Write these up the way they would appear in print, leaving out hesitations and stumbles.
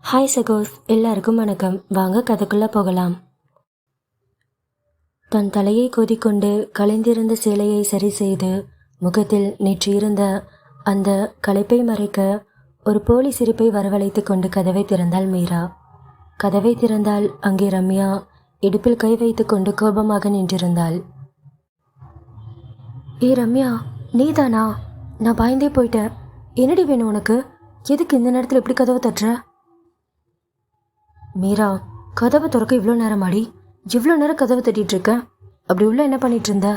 Hi சகோஸ், எல்லாருக்கும் வணக்கம். வாங்க கதைக்குள்ள போகலாம். தன் தலையை கோதிக்கொண்டு கலைந்திருந்த சேலையை சரி செய்து முகத்தில் நேற்று இருந்த அந்த களைப்பை மறைக்க ஒரு போலி சிரிப்பை வரவழைத்து கொண்டு கதவை திறந்தாள் மீரா. கதவை திறந்தால் அங்கே ரம்யா இடுப்பில் கை வைத்து கொண்டு கோபமாக நின்றிருந்தாள். ஏ ரம்யா, நீதானா? நான் பயந்தே போயிட்டேன். என்னடி வேணும் உனக்கு? எதுக்கு இந்த நேரத்தில் எப்படி கதவை தட்டுற? மீரா, கதவை திறக்க இவ்வளோ நேரம் ஆடி? இவ்வளோ நேரம் கதவை தட்டிட்டு இருக்க? அப்படி உள்ள என்ன பண்ணிட்டு இருந்த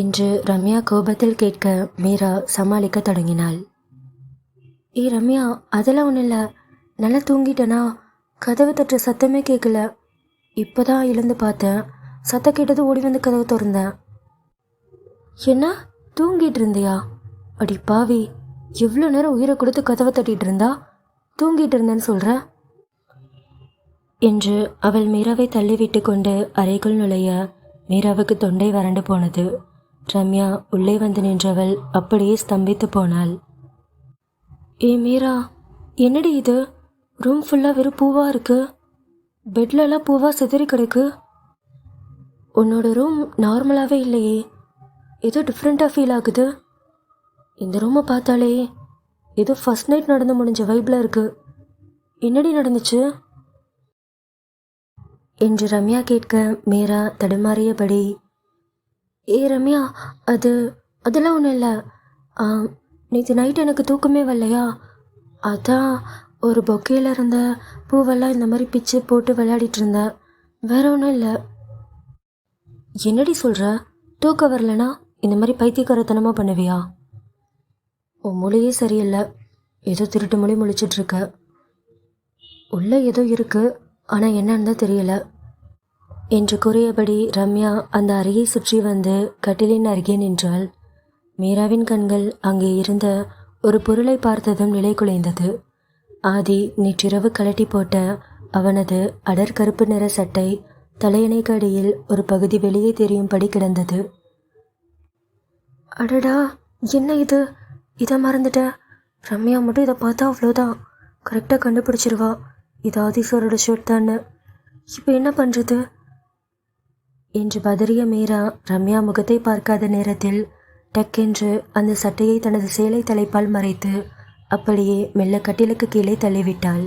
என்று ரம்யா கோபத்தில் கேட்க மீரா சமாளிக்க தொடங்கினாள். ஏ ரம்யா, அதெல்லாம் ஒன்றும் இல்லை. நல்லா தூங்கிட்டேனா? கதவை தட்டுற சத்தமே கேட்கல. இப்போதான் எழுந்து பார்த்தேன். சத்தம் கேட்டது ஓடி வந்து கதவை திறந்தேன். என்ன, தூங்கிட்டு இருந்தியா? அடி பாவி, எவ்வளோ நேரம் உயிரை கொடுத்து கதவை தட்டிட்டு இருந்தா தூங்கிட்டு இருந்தேன்னு சொல்கிற என்று அவள் மீராவை தள்ளிவிட்டு கொண்டு அறைக்குள் நுழைய மீராவுக்கு தொண்டை வறண்டு போனது. ரம்யா உள்ளே வந்து நின்றவள் அப்படியே ஸ்தம்பித்து போனாள். ஏ மீரா, என்னடி இது? ரூம் ஃபுல்லாக வெறும் பூவா இருக்கு. பெட்லலாம் பூவா சிதறி கிடக்கு. உன்னோட ரூம் நார்மலாகவே இல்லையே, ஏதோ டிஃப்ரெண்ட்டாக ஃபீல் ஆகுது. இந்த ரூமை பார்த்தாலே ஏதோ ஃபர்ஸ்ட் நைட் நடந்து முடிஞ்ச வைப்பில் இருக்கு. என்னடி நடந்துச்சு என்று ரம்யா கேட்க மீரா தடுமாறியபடி, ஏ ரம்யா, அதெல்லாம் ஒன்றும் இல்லை. நேற்று நைட் எனக்கு தூக்கமே வரலையா, அதான் ஒரு பொக்கையில் இருந்த பூவெல்லாம் இந்த மாதிரி பிச்சு போட்டு விளையாடிட்டு இருந்தேன். வேற ஒன்றும் இல்லை. என்னடி சொல்கிற? தூக்கம் வரலனா இந்த மாதிரி பைத்தியக்காரத்தனமாக பண்ணுவியா? உன் மொழியே சரியில்லை. ஏதோ திருட்டு மொழி முழிச்சிட்ருக்க. உள்ளே ஏதோ இருக்கு, ஆனால் என்னன்னு தான் தெரியல என்று கூறியபடி ரம்யா அந்த அறையை சுற்றி வந்து கட்டிலின் அருகே நின்றாள். மீராவின் கண்கள் அங்கே இருந்த ஒரு பொருளை பார்த்ததும் நிலை குலைந்தது. ஆதி நேற்றிரவு கலட்டி போட்ட அவனது அடர் கருப்பு நிற சட்டை தலையணைக்கு அடியில் ஒரு பகுதி வெளியே தெரியும்படி கிடந்தது. அடடா, என்ன இது? இதை மறந்துட்டேன். ரம்யா மட்டும் இதை பார்த்தா அவ்வளோதான், கரெக்டாக கண்டுபிடிச்சிருவா இது ஆதிஸ்வரோட ஷர்ட் தானே. இப்போ என்ன பண்ணுறது என்று பதறிய மீரா ரம்யா முகத்தை பார்க்காத நேரத்தில் டக்கென்று அந்த சட்டையை தனது சேலை தலைப்பால் மறைத்து அப்படியே மெல்ல கட்டிலுக்கு கீழே தள்ளிவிட்டாள்.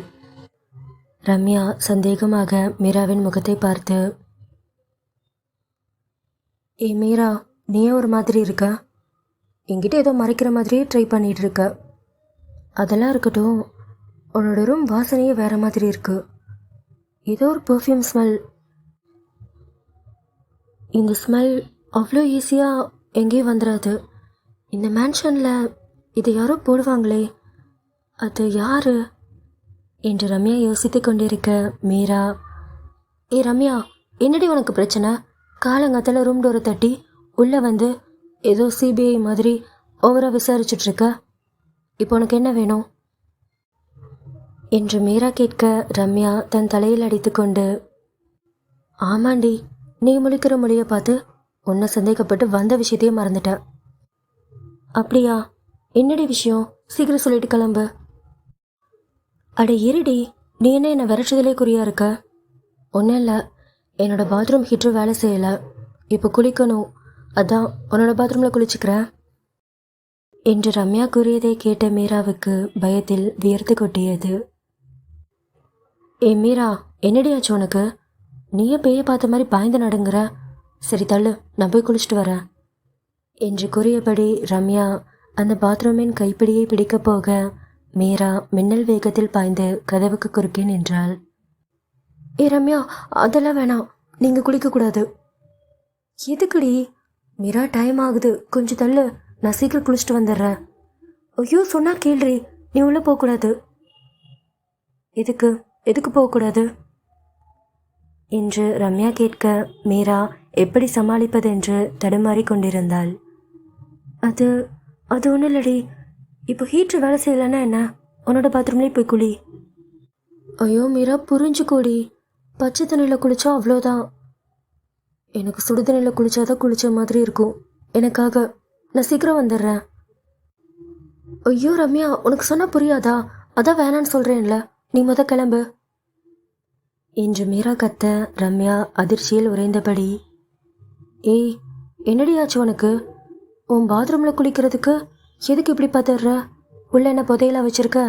ரம்யா சந்தேகமாக மீராவின் முகத்தை பார்த்து, ஏ மீரா, நீயே ஒரு மாதிரி இருக்க. என்கிட்ட ஏதோ மறைக்கிற மாதிரியே ட்ரை பண்ணிட்டு இருக்க. அதெல்லாம் இருக்கட்டும், உன்னோட ரூம் வாசனையே வேறு மாதிரி இருக்குது. ஏதோ ஒரு பெர்ஃப்யூம் ஸ்மெல். இந்த ஸ்மெல் அவ்வளோ ஈஸியாக எங்கேயும் வந்துடாது. இந்த மேன்ஷனில் இதை யாரோ போடுவாங்களே, அது யார் என்று ரம்யா யோசித்து கொண்டிருக்க மீரா, ஏ ரம்யா, என்னடி உனக்கு பிரச்சனை? காலங்காத்தால ரூம் டோரை தட்டி உள்ளே வந்து ஏதோ சிபிஐ மாதிரி ஓவராக விசாரிச்சுட்ருக்க. இப்போ உனக்கு என்ன வேணும் என்று மீரா கேட்க ரம்யா தன் தலையில் அடித்து கொண்டு, ஆமாண்டி, நீ முழிக்கிற மொழியை பார்த்து உன்னை சந்தேகப்பட்டு வந்த விஷயத்தையே மறந்துட்டேன். அப்படியா? என்னடி விஷயம்? சீக்கிரம் சொல்லிட்டு கிளம்பு. அட இருடி, நீ என்ன என்னை விரட்டுதலே குறியா இருக்க? ஒன்றும் இல்லை, என்னோட பாத்ரூம் ஹீட்டர் வேலை செய்யலை. இப்போ குளிக்கணும், அதான் உன்னோட பாத்ரூமில் குளிச்சுக்கிறேன் என்று ரம்யா கூறியதை கேட்ட மீராவுக்கு பயத்தில் வியர்த்து கொட்டியது. ஏ மீரா, என்னடி ஆச்சு உனக்கு? நீயே பேய பார்த்த மாதிரி பாய்ந்து நடுங்குற. சரி தள்ளு, நான் போய் குளிச்சுட்டு வரேன் என்று கூறியபடி ரம்யா அந்த பாத்ரூமின் கைப்பிடியை பிடிக்கப் போக மீரா மின்னல் வேகத்தில் பாய்ந்து கதவுக்கு குறுக்கே நின்றாள். ஏ ரம்யா, அதெல்லாம் வேணாம், நீங்கள் குளிக்கக்கூடாது. எதுக்குடி? மீரா, டைம் ஆகுது, கொஞ்சம் தள்ளு, நான் சீக்கிரம் குளிச்சுட்டு வந்துடுறேன். ஐயோ, சொன்னா கேள்றி, நீ உள்ளே போகக்கூடாது. எதுக்கு போகக்கூடாது என்று ரம்யா கேட்க மீரா எப்படி சமாளிப்பதென்று தடுமாறி கொண்டிருந்தாள். அது ஒன்றும் இல்லடி, இப்போ ஹீட்ரு வேலை செய்யலைன்னா என்ன, உன்னோட பாத்ரூம்லேயே போய் குளி. ஐயோ மீரா, புரிஞ்சுக்கோடி, பச்சை தண்ணியில் குளித்தா அவ்வளோதான். எனக்கு சுடு தண்ணியில் குளித்தாதான் குளித்த மாதிரி இருக்கும். எனக்காக நான் சீக்கிரம் வந்துடுறேன். ஐயோ ரம்யா, உனக்கு சொன்னால் புரியாதா? அதான் வேணான்னு சொல்கிறேன்ல, நீ கிளம்பு என்று மீரா கத்த ரம்யா அதிர்ச்சியில் உறைந்தபடி, ஏய் என்னடி ஆச்சு உனக்கு? உன் பாத்ரூமில் குளிக்கிறதுக்கு எதுக்கு இப்படி பதற? உள்ள என்ன புதையலா வச்சிருக்க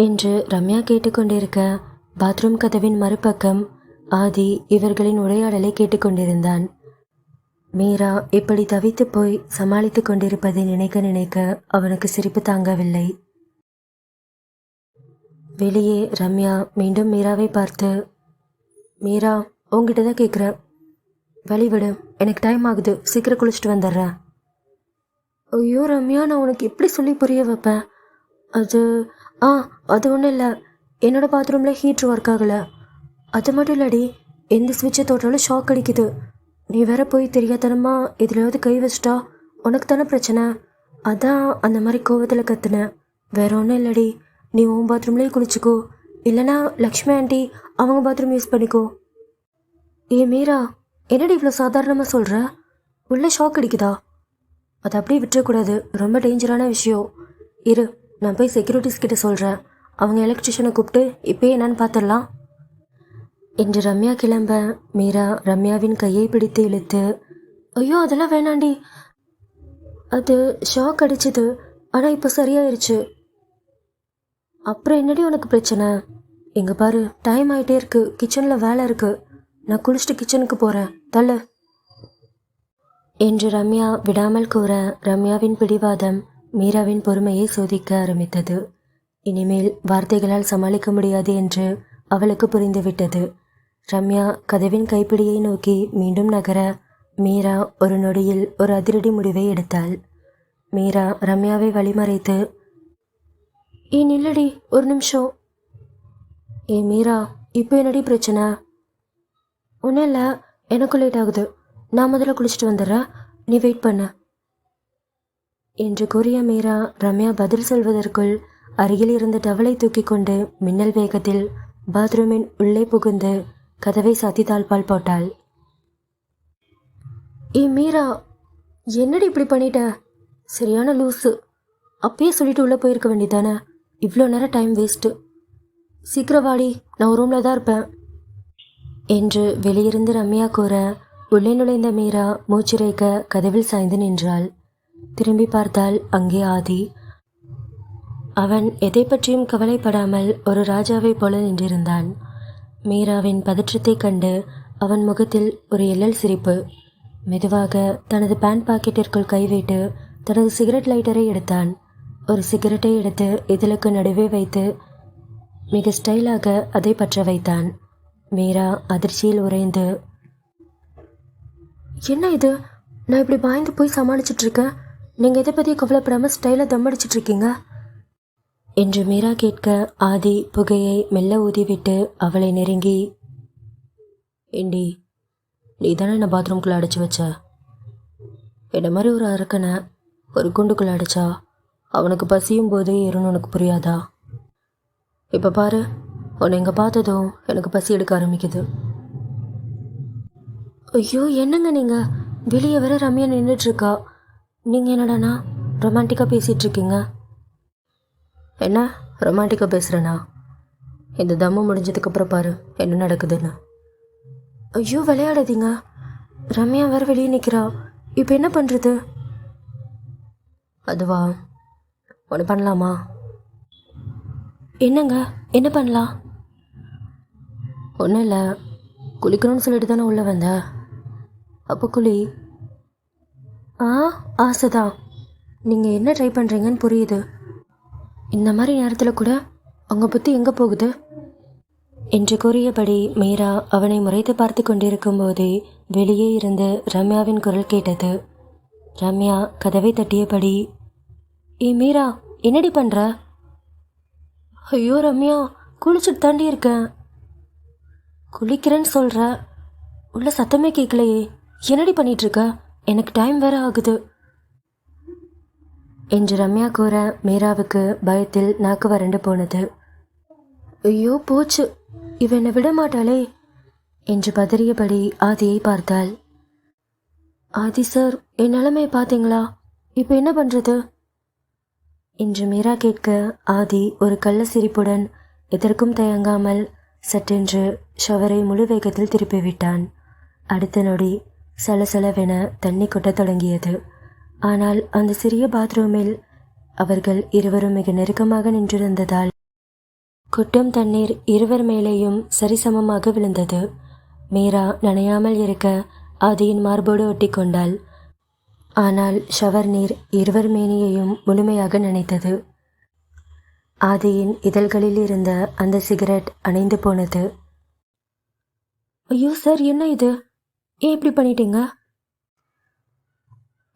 என்று ரம்யா கேட்டுக்கொண்டிருக்க, பாத்ரூம் கதவின் மறுபக்கம் ஆதி இவர்களின் உரையாடலை கேட்டுக்கொண்டிருந்தான். மீரா இப்படி தவித்து போய் சமாளித்து கொண்டிருப்பதை நினைக்க நினைக்க அவனுக்கு சிரிப்பு தாங்கவில்லை. வெளியே ரம்யா மீண்டும் மீராவை பார்த்து, மீரா உங்ககிட்ட தான் கேட்குறேன், வழிவிடு, எனக்கு டைம் ஆகுது, சீக்கிரம் குளிச்சுட்டு வந்துடுறேன். ஐயோ ரம்யா, நான் உனக்கு எப்படி சொல்லி புரிய வைப்பேன்? அது அது ஒன்றும் இல்லை, என்னோட பாத்ரூமில் ஹீட்ரு ஒர்க் ஆகலை. அது மட்டும் இல்லடி, எந்த ஸ்விட்சை தொட்டாலும் ஷாக் அடிக்குது. நீ வேற போய் தெரியாதனமா எதுலையாவது கை வச்சிட்டா உனக்கு தானே பிரச்சனை. அதான் அந்த மாதிரி கோவத்தில் கத்துனேன், வேற ஒன்றும் இல்லடி. நீ உன் பாத்ரூம்லேயே குளிச்சுக்கோ, இல்லைனா லக்ஷ்மி ஆண்டி அவங்க பாத்ரூம் யூஸ் பண்ணிக்கோ. மீரா, என்னடி இவ்வளோ சாதாரணமாக சொல்கிற? உள்ளே ஷாக் அடிக்குதா? அதை அப்படியே விட்டுறக்கூடாது, ரொம்ப டேஞ்சரான விஷயம். இரு, நான் போய் செக்யூரிட்டிஸ் கிட்ட சொல்கிறேன், அவங்க எலக்ட்ரிஷியனை கூப்பிட்டு இப்போயே என்னன்னு பார்த்துடலாம் என்று ரம்யா கிளம்ப, மீரா ரம்யாவின் கையை பிடித்து இழுத்து, ஐயோ அதெல்லாம் வேணாண்டி, அது ஷாக் அடிச்சது, ஆனால் இப்போ சரியாயிருச்சு. அப்புறம் என்னடி உனக்கு பிரச்சனை? இங்கே பாரு, டைம் ஆகிட்டே இருக்கு, கிச்சனில் வேலை இருக்கு, நான் குளிச்சுட்டு கிச்சனுக்கு போகிறேன், தள்ளு என்று ரம்யா விடாமல் கூற, ரம்யாவின் பிடிவாதம் மீராவின் பொறுமையை சோதிக்க ஆரம்பித்தது. இனிமேல் வார்த்தைகளால் சமாளிக்க முடியாது என்று அவளுக்கு புரிந்துவிட்டது. ரம்யா கதவின் கைப்பிடியை நோக்கி மீண்டும் நகர, மீரா ஒரு நொடியில் ஒரு அதிரடி முடிவை எடுத்தாள். மீரா ரம்யாவை வழிமறைத்து, நில்லடி ஒரு நிமிஷம். மீரா, இப்போ என்னடி பிரச்சனை? ஒன்றும் இல்லை, எனக்கும் லேட் ஆகுது, நான் முதல்ல குளிச்சுட்டு வந்துடுறேன், நீ வெயிட் பண்ண என்று கூறிய மீரா ரம்யா பதில் சொல்வதற்குள் அருகில் இருந்த டவலை தூக்கி கொண்டு மின்னல் வேகத்தில் பாத்ரூமின் உள்ளே புகுந்து கதவை சாத்தி தாழ்பால் போட்டாள். மீரா, என்னடி இப்படி பண்ணிட்ட? சரியான லூஸு, அப்பயே சொல்லிட்டு உள்ளே போயிருக்க வேண்டியதானே, இவ்வளோ நேரம் டைம் வேஸ்ட்டு. சீக்கிரம் வாடி, நான் ரூமில் தான் இருப்பேன் என்று வெளியிருந்து ரம்யா கூற, உள்ளே நுழைந்த மீரா மூச்சிறைக்க கதவில் சாய்ந்து நின்றாள். திரும்பி பார்த்தால் அங்கே ஆதி. அவன் எதை பற்றியும் கவலைப்படாமல் ஒரு ராஜாவை போல நின்றிருந்தான். மீராவின் பதற்றத்தை கண்டு அவன் முகத்தில் ஒரு எள்ளல் சிரிப்பு. மெதுவாக தனது பேண்ட் பாக்கெட்டிற்குள் கை வைத்து தனது சிகரெட் லைட்டரை எடுத்தான். ஒரு சிகரெட்டை எடுத்து இதழுக்கு நடுவே வைத்து மிக ஸ்டைலாக அதை பற்ற வைத்தான். மீரா அதிர்ச்சியில் உறைந்து, என்ன இது, நான் இப்படி பாய்ந்து போய் சமாளிச்சிட்ருக்கேன், நீங்கள் எதை பற்றி கவலைப்படாமல் ஸ்டைலாக தம் அடிச்சிட்ருக்கீங்க என்று மீரா கேட்க, ஆதி புகையை மெல்ல ஊதிவிட்டு அவளை நெருங்கி, ஏண்டி, நீ தானே என்ன பாத்ரூம்குள்ளே அடைச்சி வச்ச? என்ன மாதிரி ஒரு அரக்கனை ஒரு குண்டுக்குள்ளே அடைச்சா அவனுக்கு பசியும் போது ஏறும்னு உனக்கு புரியாதா? இப்போ பாரு, உன்னை இங்கே பார்த்ததும் எனக்கு பசி எடுக்க ஆரம்பிக்குது. ஐயோ என்னங்க நீங்கள், வெளியே வர ரம்யா நின்றுட்டுருக்கா, நீங்கள் என்னடாண்ணா ரொமான்டிக்காக பேசிகிட்ருக்கீங்க? என்ன ரொமான்டிக்காக பேசுகிறேண்ணா? இந்த தம்மு முடிஞ்சதுக்கப்புறம் பாரு என்ன நடக்குதுன்னு. ஐயோ விளையாடாதீங்க, ரம்யா வேறு வெளியே நிற்கிறா, இப்போ என்ன பண்ணுறது? அதுவா, ஒன்று பண்ணலாமா? என்னங்க, என்ன பண்ணலாம்? ஒன்றும் இல்லை, குளிக்கணும்னு சொல்லிட்டு தானே உள்ளே வந்த, அப்போ குளி. ஆசைதான், நீங்கள் என்ன ட்ரை பண்ணுறீங்கன்னு புரியுது. இந்த மாதிரி நேரத்தில் கூட அவங்க புத்தி எங்கே போகுது என்று கூறியபடி மீரா அவனை முறைத்து பார்த்து கொண்டிருக்கும் போதே வெளியே இருந்து ரம்யாவின் குரல் கேட்டது. ரம்யா கதவை தட்டியபடி, மீரா என்னடி பண்ணுற? ஐயோ ரம்யா, குளிச்சுட்டு தாண்டி இருக்கேன். குளிக்கிறேன்னு சொல்கிற, உள்ள சத்தமே கேட்கலையே, என்னடி பண்ணிகிட்ருக்க? எனக்கு டைம் வேற ஆகுது என்று ரம்யா கூற, மீராவுக்கு பயத்தில் நாக்கு வறண்டு போனது. ஐயோ போச்சு, இவ என்னை விட மாட்டாளே என்று பதறியபடி ஆதியை பார்த்தாள். ஆதி சார், என் நிலைமையை பார்த்தீங்களா? இப்போ என்ன பண்ணுறது? என்று மீரா கேட்க ஆதி ஒரு கள்ள சிரிப்புடன் எதற்கும் தயங்காமல் சட்டென்று ஷவரை முழு வேகத்தில் திருப்பிவிட்டான். அடுத்த நொடி சலசலவென தண்ணி கொட்டத் தொடங்கியது. ஆனால் அந்த சிறிய பாத்ரூமில் அவர்கள் இருவரும் மிக நெருக்கமாக நின்றிருந்ததால் கொட்டும் தண்ணீர் இருவர் மேலேயும் சரிசமமாக விழுந்தது. மீரா நனையாமல் இருக்க ஆதியின் மார்போடு ஒட்டி கொண்டாள். ஆனால் ஷவர் நீர் இருவர் மேனியையும் முழுமையாக நனைத்தது. ஆதியின் இதழ்களில் இருந்த அந்த சிகரெட் அணைந்து போனது. ஐயோ சார், என்ன இது? ஏன் இப்படி பண்ணிட்டீங்க?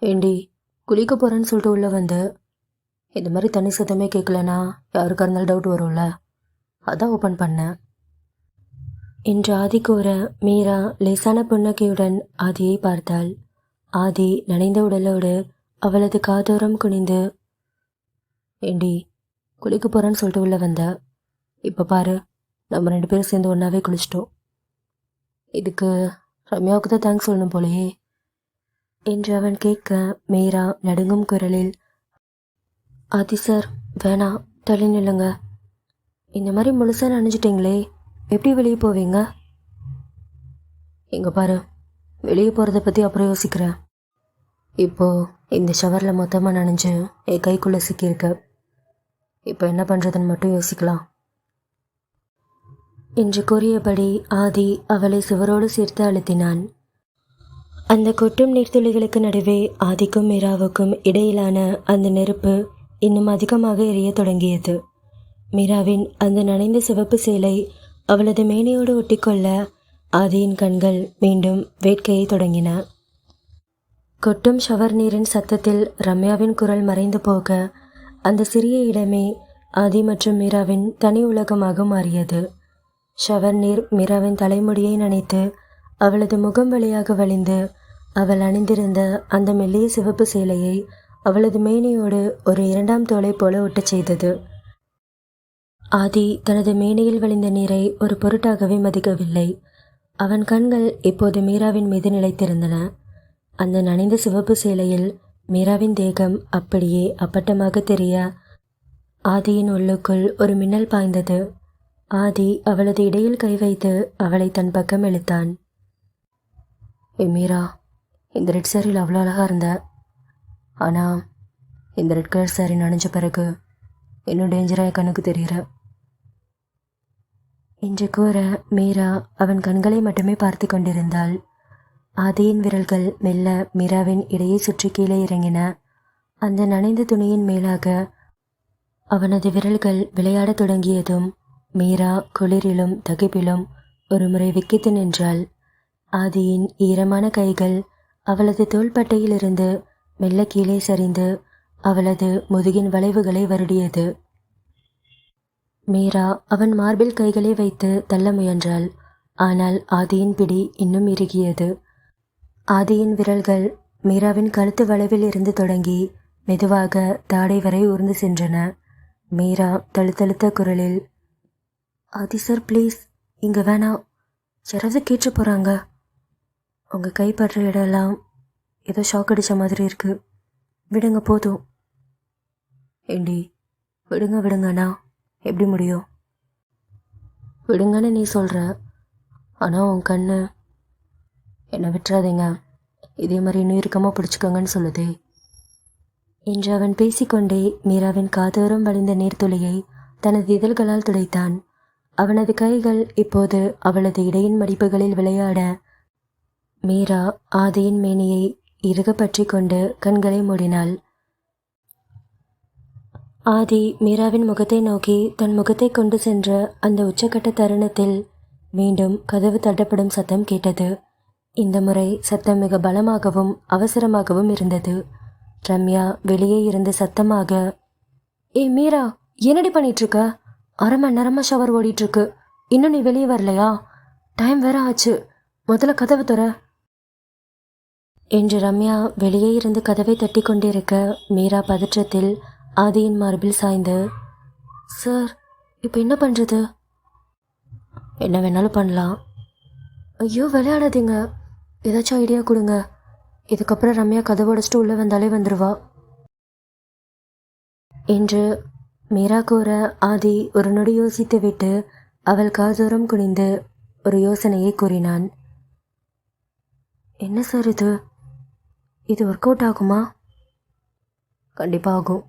ஏண்டி, குளிக்க போகிறேன்னு சொல்லிட்டு உள்ளே வந்து இந்த மாதிரி தண்ணி சத்தமே கேட்கலனா யாருக்கா இருந்தாலும் டவுட் வரும்ல, அதான் ஓப்பன் பண்ணேன் என்று ஆதி கூற மீரா லேசான புன்னகையுடன் ஆதியை பார்த்தாள். ஆதி நனைந்த உடலோடு அவளது காதோரம் குனிந்து, ஏண்டி, குளிக்க போகிறேன்னு சொல்லிட்டு உள்ளே வந்த, இப்போ பாரு, நம்ம 2 பேரும் சேர்ந்து ஒன்றாவே குளிச்சிட்டோம். இதுக்கு ரம்யாவுக்கு தான் தேங்க்ஸ் சொல்லணும் போலையே என்று அவன் கேட்க மீரா நடுங்கும் குரலில், ஆதி சார் வேணாம், தள்ளி நில்லுங்க. இந்த மாதிரி முழுசாக நனைஞ்சிட்டிங்களே, எப்படி வெளியே போவீங்க? இங்கே பாரு, வெளியே போகிறத பற்றி அப்புறம் யோசிக்கிறேன். இப்போது இந்த ஷவரில் மொத்தமாக நனைஞ்சு என் கைக்குள்ளே சிக்கியிருக்க. இப்போ என்ன பண்ணுறதுன்னு மட்டும் யோசிக்கலாம் என்று கூறியபடி ஆதி அவளை சுவரோடு சேர்த்து அழுத்தினான். அந்த கொட்டும் நீர்த்துளிகளுக்கு நடுவே ஆதிக்கும் மீராவுக்கும் இடையிலான அந்த நெருப்பு இன்னும் அதிகமாக எரிய தொடங்கியது. மீராவின் அந்த நனைந்த சிவப்பு சேலை அவளது மேனியோடு ஒட்டிக்கொள்ள ஆதியின் கண்கள் மீண்டும் வேட்கையை தொடங்கின. கொட்டும் ஷவர் நீரின் சத்தத்தில் ரம்யாவின் குரல் மறைந்து போக அந்த சிறிய இடமே ஆதி மற்றும் மீராவின் தனி உலகமாக மாறியது. ஷவர் நீர் மீராவின் தலைமுடியை நனைத்து அவளது முகம் வழியாக வழிந்து அவள் அணிந்திருந்த அந்த மெல்லிய சிவப்பு சேலையை அவளது மேனியோடு ஒரு 2ஆம் தோலை போல ஒட்டச் செய்தது. ஆதி தனது மேனியில் வழிந்த நீரை ஒரு பொருட்டாகவே மதிக்கவில்லை. அவன் கண்கள் இப்போது மீராவின் மீது நிலைத்திருந்தன. அந்த நனைந்த சிவப்பு சேலையில் மீராவின் தேகம் அப்படியே அப்பட்டமாக தெரிய ஆதியின் உள்ளுக்குள் ஒரு மின்னல் பாய்ந்தது. ஆதி அவளது இடையில் கை வைத்து அவளை தன் பக்கம் இழுத்தான். மீரா, இந்த ரெட் சாரியில் அவ்வளோ அழகாக இருந்த, ஆனால் இந்த ரெட் கலர் சாரி நனைஞ்ச பிறகு இன்னும் டேஞ்சராக கண்ணுக்கு தெரிகிற என்று கூற மீரா அவன் கண்களை மட்டுமே பார்த்து கொண்டிருந்தாள். ஆதியின் விரல்கள் மெல்ல மீராவின் இடையே சுற்றி கீழே இறங்கின. அந்த நனைந்த துணியின் மேலாக அவனது விரல்கள் விளையாடத் தொடங்கியதும் மீரா குளிரிலும் தகிப்பிலும் ஒரு முறை விக்கித்து நின்றாள். ஆதியின் ஈரமான கைகள் அவளது தோள்பட்டையிலிருந்து மெல்ல கீழே சரிந்து அவளது முதுகின் வளைவுகளை வருடியது. மீரா அவன் மார்பில் கைகளை வைத்து தள்ள முயன்றாள். ஆனால் ஆதியின் பிடி இன்னும் இறுகியது. ஆதியின் விரல்கள் மீராவின் கழுத்து வளைவில் இருந்து தொடங்கி மெதுவாக தாடை வரை ஊர்ந்து சென்றன. மீரா தழுத்தழுத்த குரலில், ஆதி சார் ப்ளீஸ், இங்கே வேணாம், யாராவது கேட்டு போகிறாங்க. உங்கள் கைப்படுற இடம்லாம் ஏதோ ஷாக் அடித்த மாதிரி இருக்கு, விடுங்க போதும். ஏண்டி, விடுங்க விடுங்கண்ணா எப்படி முடியும்? விடுங்கன்னு நீ சொல்கிற, ஆனால் உன் கண்ணு என்னை விட்டுறாதீங்க, இதே மாதிரி இன்னும் இறுக்கமாக பிடிச்சிக்கோங்கன்னு சொல்லுதே என்று அவன் பேசிக்கொண்டே மீராவின் காதோரம் வழிந்த நீர்த்துளியை தனது இதழ்களால் துடைத்தான். அவனது கைகள் இப்போது அவளது இடையின் மடிப்புகளில் விளையாட மீரா ஆதியின் மேனியை இறுக பற்றி கொண்டு கண்களை மூடினாள். ஆதி மீராவின் முகத்தை நோக்கி தன் முகத்தை கொண்டு சென்ற அந்த உச்சக்கட்ட தருணத்தில் மீண்டும் கதவு தட்டப்படும் சத்தம் கேட்டது. இந்த முறை சத்தம் மிக பலமாகவும் அவசரமாகவும் இருந்தது. ரம்யா வெளியே இருந்து சத்தமாக, ஏய் மீரா, என்னடி பண்ணிகிட்ருக்க? 1/2 மணி நேரமாக ஷவர் ஓடிட்டுருக்கு, இன்னும் நீ வெளியே வரலையா? டைம் வேற ஆச்சு, முதல்ல கதவு தர என்று ரம்யா வெளியே இருந்து கதவை தட்டி கொண்டிருக்க மீரா பதற்றத்தில் ஆதியின் மார்பில் சாய்ந்து, சார் இப்போ என்ன பண்ணுறது? என்ன வேணாலும் பண்ணலாம். ஐயோ விளையாடாதீங்க, ஏதாச்சும் ஐடியா கொடுங்க. இதுக்கப்புறம் ரம்யா கதவை உடைச்சிட்டு உள்ளே வந்தாலே வந்துடுவா. என்று மீரா கூற ஆதி ஒரு நொடி யோசித்துவிட்டு அவள் காதோரம் குனிந்து ஒரு யோசனையை கூறினான். என்ன சார் இது ஒர்க் அவுட் ஆகுமா? கண்டிப்பாக ஆகும்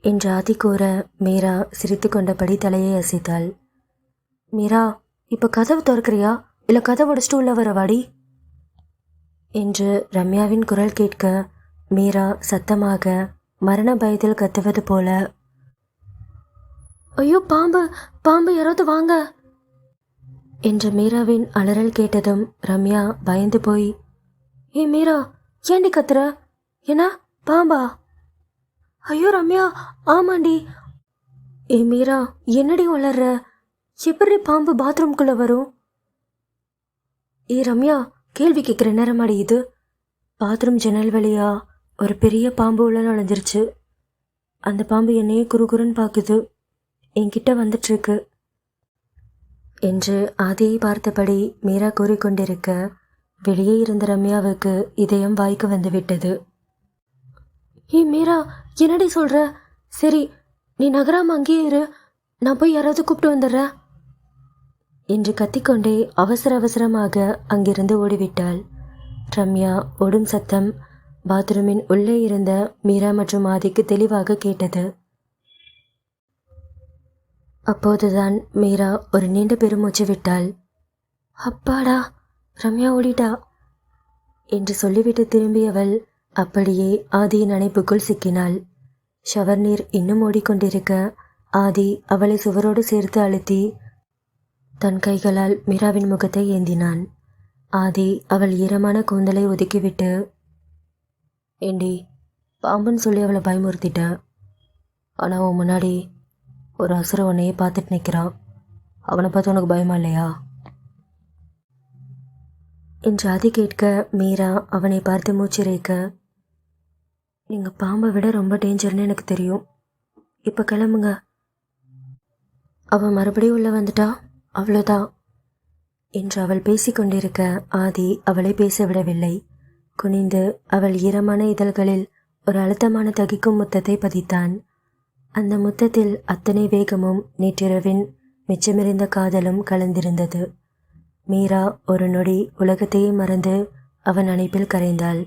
என்று ஆதி கூற மீரா சிரித்து கொண்டபடி தலையை அசைத்தாள். மீரா, இப்போ கதவு திறக்கிறியா இல்லை கதவு உடைச்சிட்டு உள்ள வரவாடி என்று ரம்யாவின் குரல் கேட்க மீரா சத்தமாக மரண பயத்தில் கத்துவது போல, ஐயோ பாம்பு பாம்பு, யாராவது வாங்க என்று மீராவின் அலறல் கேட்டதும் ரம்யா பயந்து போய், ஏ மீரா, ஏண்டி கத்துற? என்ன பாம்பா? ஐயோ ரம்யா, ஆமாண்டி. ஏ மீரா, என்னடி வளர்ற? எப்படி பாம்பு பாத்ரூம்குள்ளே வரும்? ஏ ரம்யா, கேள்வி கேட்குற நேரமாடி இது? பாத்ரூம் ஜன்னல் வழியா ஒரு பெரிய பாம்பு உள்ள நுழைஞ்சிருச்சு. அந்த பாம்பு என்னையே குறுகுறுன்னு பார்க்குது, என்கிட்ட வந்துட்டுருக்கு என்று ஆதியை பார்த்தபடி மீரா கூறிக்கொண்டிருக்க வெளியே இருந்த ரம்யாவுக்கு இதயம் வாய்க்கு வந்துவிட்டது. ஏ மீரா, என்னடி சொல்கிற? சரி, நீ நகராம அங்கேயே இரு, நான் போய் யாராவது கூப்பிட்டு வந்துடுறேன் என்று கத்திக்கொண்டே அவசர அவசரமாக அங்கிருந்து ஓடிவிட்டாள். ரம்யா ஓடும் சத்தம் பாத்ரூமின் உள்ளே இருந்த மீரா மற்றும் ஆதிக்கு தெளிவாக கேட்டது. அப்போதுதான் மீரா ஒரு நீண்ட பெருமூச்சு விட்டாள். அப்பாடா, ரம்யா ஓடிட்டா என்று சொல்லிவிட்டு திரும்பியவள் அப்படியே ஆதியின் அணைப்புக்குள் சிக்கினாள். ஷவர் நீர் இன்னும் ஓடிக்கொண்டிருக்க ஆதி அவளை சுவரோடு சேர்த்து அழுத்தி தன் கைகளால் மீராவின் முகத்தை ஏந்தினான். ஆதி அவள் ஈரமான கூந்தலை ஒதுக்கிவிட்டு, ஏண்டி, பாம்புன்னு சொல்லி அவளை பயமுறுத்திட்ட, ஆனால் உன் முன்னாடி ஒரு அசுர உன்னையே பார்த்துட்டு நிற்கிறான், அவனை பார்த்து உனக்கு பயமா இல்லையா என்று ஆதி கேட்க மீரா அவனை பார்த்து மூச்சிறைக்க, நீங்கள் பாம்பை விட ரொம்ப டேஞ்சர்னு எனக்கு தெரியும், இப்போ கிளம்புங்க. அவன் மறுபடியும் உள்ளே வந்துட்டா அவ்வளோதான் என்று அவள் பேசிக்கொண்டிருக்க ஆதி அவளை பேச விடவில்லை. குனிந்து அவள் ஈரமான இதழ்களில் ஒரு அழுத்தமான தகிக்கும் முத்தத்தை பதித்தான். அந்த முத்தத்தில் அத்தனை வேகமும் நேற்றிரவின் மிச்சமிருந்த காதலும் கலந்திருந்தது. மீரா ஒரு நொடி உலகத்தையே மறந்து அவன் அணைப்பில் கரைந்தாள்.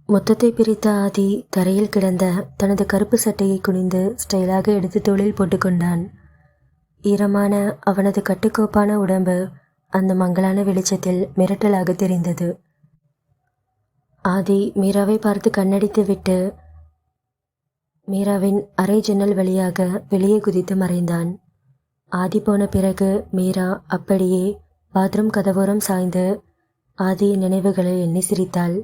முத்தத்தை பிரித்த ஆதி தரையில் கிடந்த தனது கருப்பு சட்டையை குனிந்து ஸ்டைலாக எடுத்து தோளில் போட்டுக்கொண்டான். ஈரமான அவனது கட்டுக்கோப்பான உடம்பு அந்த மங்கலான வெளிச்சத்தில் மிரட்டலாக தெரிந்தது. ஆதி மீராவை பார்த்து கண்ணடித்து விட்டு மீராவின் அரை ஜன்னல் வழியாக வெளியே குதித்து மறைந்தான். ஆதி போன பிறகு மீரா அப்படியே பாத்ரூம் கதவோரம் சாய்ந்து ஆதியின் நினைவுகளை எண்ணி சிரித்தாள்.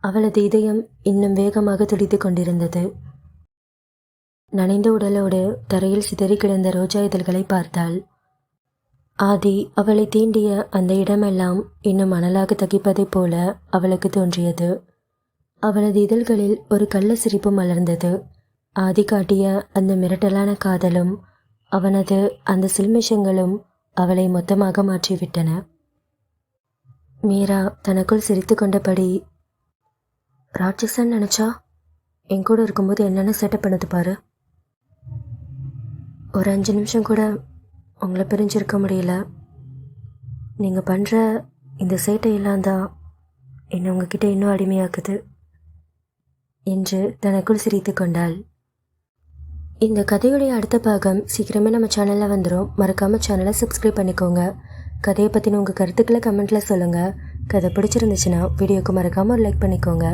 அவளது இதயம் இன்னும் வேகமாக துடித்து கொண்டிருந்தது. நனைந்த உடலோடு தரையில் சிதறி கிடந்த ரோஜா இதழ்களை பார்த்தாள். ஆதி அவளை தீண்டிய அந்த இடமெல்லாம் இன்னும் மணலாக தகிப்பதைப் போல அவளுக்கு தோன்றியது. அவளது இதழ்களில் ஒரு கள்ள சிரிப்பு மலர்ந்தது. ஆதி காட்டிய அந்த மிரட்டலான காதலும் அவனது அந்த சில்மிஷங்களும் அவளை மொத்தமாக மாற்றிவிட்டன. மீரா தனக்குள் சிரித்து கொண்டபடி, ராட்சசன் நினச்சா என் கூட இருக்கும்போது என்னென்ன செட்டப் பண்ணது பாரு, ஒரு 5 நிமிஷம் கூட உங்களை பிரிஞ்சிருக்க முடியல, நீங்கள் பண்ணுற இந்த சேட்டையெல்லாம் தான் என்னை உங்ககிட்ட இன்னும் அடிமையாக்குது என்று தனக்குள் சிரித்து கொண்டாள். இந்த கதையுடைய அடுத்த பாகம் சீக்கிரமே நம்ம சேனலில் வந்துடும். மறக்காமல் சேனலை சப்ஸ்கிரைப் பண்ணிக்கோங்க. கதையை பற்றின உங்கள் கருத்துக்களை கமெண்ட்டில் சொல்லுங்கள். கதை பிடிச்சிருந்துச்சுன்னா வீடியோக்கு மறக்காமல் ஒரு லைக் பண்ணிக்கோங்க.